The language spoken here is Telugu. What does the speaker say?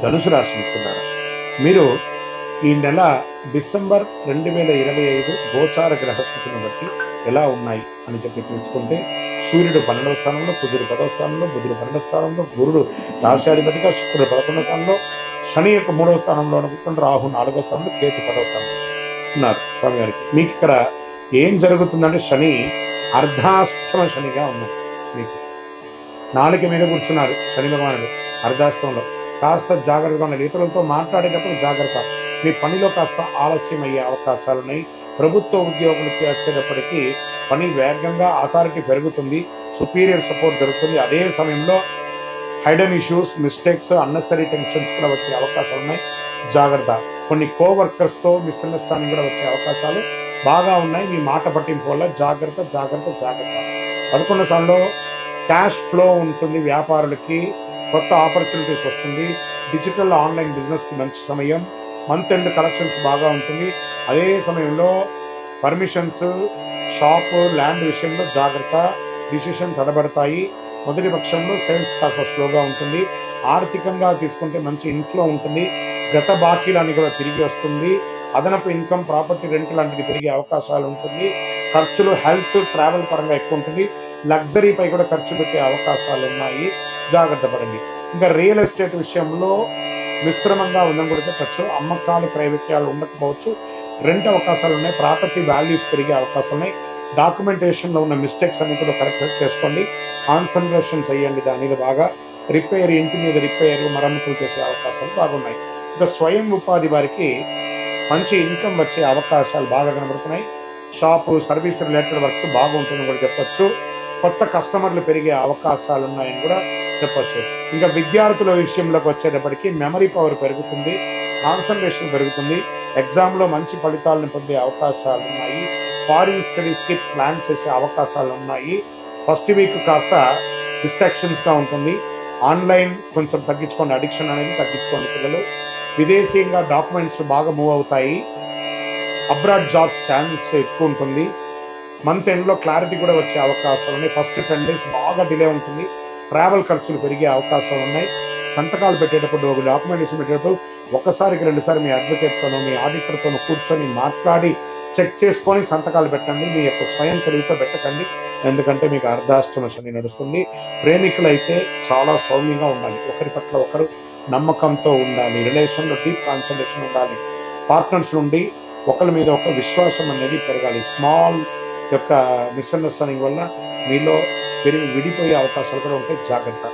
ధనుసు రాశి మిత్రులారా, మీరు ఈ నెల డిసెంబర్ 2025 గోచార గ్రహస్థితిని బట్టి ఎలా ఉన్నాయి అని తెలుసుకుంటే, సూర్యుడు 12వ స్థానంలో, కుజుడు 10వ స్థానంలో, బుధుడు 12వ స్థానంలో, గురుడు రాశ్యాధిపతిగా, శుక్రుడు 11వ స్థానంలో, శని యొక్క 3వ స్థానంలో అనుకుంటున్న, రాహు 4వ స్థానంలో, కేతు 10వ స్థానంలో ఉన్నారు. స్వామి గారికి మీకు ఇక్కడ ఏం జరుగుతుందంటే, శని అర్ధాష్టమ శనిగా ఉన్నారు. మీకు నాలుక మీద కూర్చున్నారు శని భగవానుడు అర్ధాష్టమంలో. కాస్త జాగ్రత్తగా ఉండాలి. ఇతరులతో మాట్లాడేటప్పుడు జాగ్రత్త. మీ పనిలో కాస్త ఆలస్యం అయ్యే అవకాశాలు ఉన్నాయి. ప్రభుత్వ ఉద్యోగులకి వచ్చేటప్పటికీ పని వేగంగా అథారిటీ పెరుగుతుంది, సుపీరియర్ సపోర్ట్ దొరుకుతుంది. అదే సమయంలో Hayden issues, mistakes, unnecessary tensions కూడా వచ్చే అవకాశాలు ఉన్నాయి. జాగ్రత్త. కొన్ని కోవర్కర్స్తో మిస్అండర్స్టాండింగ్ కూడా వచ్చే అవకాశాలు బాగా ఉన్నాయి. మీ మాట పట్టింపు వల్ల జాగ్రత్త జాగ్రత్త జాగ్రత్త. 11వ స్థానంలో క్యాష్ ఫ్లో ఉంటుంది. వ్యాపారులకి కొత్త ఆపర్చునిటీస్ వస్తుంది. డిజిటల్ ఆన్లైన్ బిజినెస్కి మంచి సమయం. మంత్ ఎండ్ కలెక్షన్స్ బాగా ఉంటుంది. అదే సమయంలో పర్మిషన్స్, షాపు, ల్యాండ్ విషయంలో జాగ్రత్త. డిసిషన్ తడబడతాయి. మొదటి పక్షంలో సేల్స్ కాస్త స్లోగా ఉంటుంది. ఆర్థికంగా తీసుకుంటే మంచి ఇన్ఫ్లో ఉంటుంది. గత బాకీలని కూడా తిరిగి వస్తుంది. అదనపు ఇన్కమ్, ప్రాపర్టీ రెంట్ లాంటిది పెరిగే అవకాశాలు ఉంటుంది. ఖర్చులు హెల్త్, ట్రావెల్ పరంగా ఎక్కువ ఉంటుంది. లగ్జరీపై కూడా ఖర్చు పెట్టే అవకాశాలు ఉన్నాయి. జాగ్రత్త పడండి. ఇంకా రియల్ ఎస్టేట్ విషయంలో మిశ్రమంగా ఉందని కూడా చెప్పచ్చు. అమ్మకాలు, క్రయవిక్రయాలు ఉండకపోవచ్చు. రెంట్ అవకాశాలు ఉన్నాయి. ప్రాపర్టీ వాల్యూస్ పెరిగే అవకాశాలు ఉన్నాయి. డాక్యుమెంటేషన్లో ఉన్న మిస్టేక్స్ అన్ని కూడా కరెక్ట్ చేసుకోండి. కాన్సన్ట్రేషన్ చేయండి దాని మీద బాగా. రిపేర్, ఇంటి మీద రిపేర్, మరమ్మతులు చేసే అవకాశాలు బాగున్నాయి. ఇంకా స్వయం ఉపాధి వారికి మంచి ఇన్కమ్ వచ్చే అవకాశాలు బాగా కనబడుతున్నాయి. షాపు, సర్వీస్ రిలేటెడ్ వర్క్స్ బాగుంటుందని కూడా చెప్పచ్చు. కొత్త కస్టమర్లు పెరిగే అవకాశాలు ఉన్నాయని కూడా చెప్పచ్చు. ఇంకా విద్యార్థుల విషయంలోకి వచ్చేటప్పటికి మెమరీ పవర్ పెరుగుతుంది, కాన్సన్ట్రేషన్ పెరుగుతుంది. ఎగ్జామ్లో మంచి ఫలితాలను పొందే అవకాశాలు ఉన్నాయి. ఫారిన్ స్టడీస్కి ప్లాన్ చేసే అవకాశాలు ఉన్నాయి. ఫస్ట్ వీక్ కాస్త డిస్ట్రాక్షన్స్గా ఉంటుంది. ఆన్లైన్ కొంచెం తగ్గించుకోండి, అడిక్షన్ అనేది తగ్గించుకోండి పిల్లలు. విదేశీయంగా డాక్యుమెంట్స్ బాగా మూవ్ అవుతాయి. అబ్రాడ్ జాబ్ ఛాన్స్ ఎక్కువ ఉంటుంది. మంత్ ఎండ్లో క్లారిటీ కూడా వచ్చే అవకాశాలు ఉన్నాయి. ఫస్ట్ 10 days బాగా డిలే ఉంటుంది. ట్రావెల్ ఖర్చులు పెరిగే అవకాశాలు ఉన్నాయి. సంతకాలు పెట్టేటప్పుడు, డాక్యుమెంటేషన్ పెట్టేటప్పుడు ఒకసారికి 2 సార్లు మీ అడ్వకేట్తోనో, మీ ఆడిటర్తోనో కూర్చొని మాట్లాడి చెక్ చేసుకొని సంతకాలు పెట్టండి. మీ యొక్క స్వయం తెలివితో పెట్టకండి. ఎందుకంటే మీకు అర్ధాష్టమ శని నడుస్తుంది. ప్రేమికులైతే చాలా సౌమ్యంగా ఉండాలి. ఒకరి పట్ల ఒకరు నమ్మకంతో ఉండాలి. రిలేషన్లో డీప్ కాన్సన్ట్రేషన్ ఉండాలి. పార్ట్నర్స్ నుండి ఒకరి మీద ఒక విశ్వాసం అనేది పెరగాలి. స్మాల్ యొక్క మిస్అండర్స్టాండింగ్ వల్ల మీలో విడిపోయే అవకాశాలు కూడా ఉంటాయి. జాగ్రత్త.